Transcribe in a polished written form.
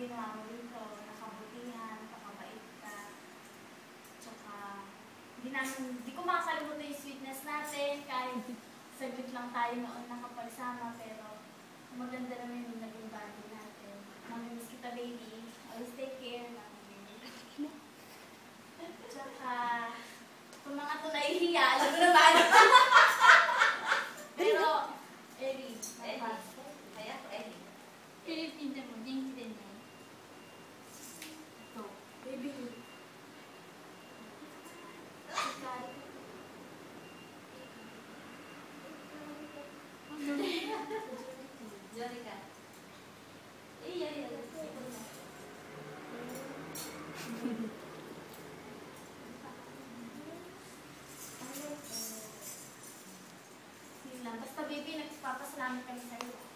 ginawa mo dito, nakabutihan, nakabait ka. Tsaka, di ko makakalimutan yung sweetness natin, kahit saglit lang tayo noon nakapagsama, pero maganda naman yung naging bonding natin. Mamimiss kita, baby. Always take care. Tsaka, kung mga ito nahihiya, alam mo naman. Pero, Ellie, Kaya ko, Ellie. Ellie, pinta mo, din din mo. Ito, baby. Jonica. Basta baby, nagpapasalamat kami sa'yo.